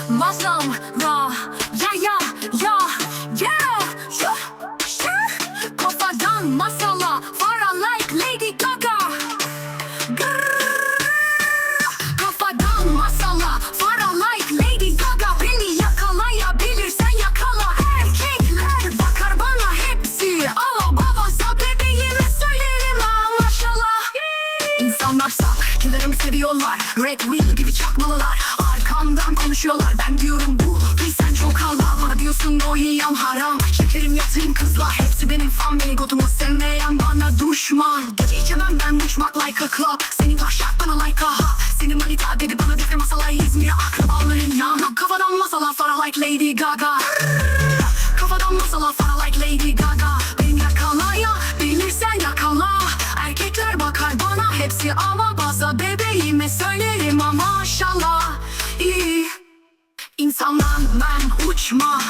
Masam ra ya kafadan masala fara like Lady Gaga. Kafadan masala fara like Lady Gaga. Beni yakalayabilirsen yakala. Erkekler bakar bana hepsi alo babasa bebeğime söylerim ha maşallah. İnsanlar sak, killerimi seviyorlar. Red Wheel gibi çakmalılar. Arkamdan konuşuyorlar, ben diyorum bu sen çok Allah. Bana diyorsun o yiyem haram. Şekerim yatayım kızlar, hepsi benim family. Godumu sevmeyen bana düşman. Gece içemem ben uçmak like a club. Senin taşak bana like a hub. Senin manita dedi bana defne masala İzmir akrabaların yanı. Kafadan masala fara like Lady Gaga. Kafadan masala fara like Lady Gaga. Beni yakalayabilirsen yakala. Erkekler bakar bana hepsi ama baza bebeğime söylerim ama maşallah. İyi İnsandan ben uçma.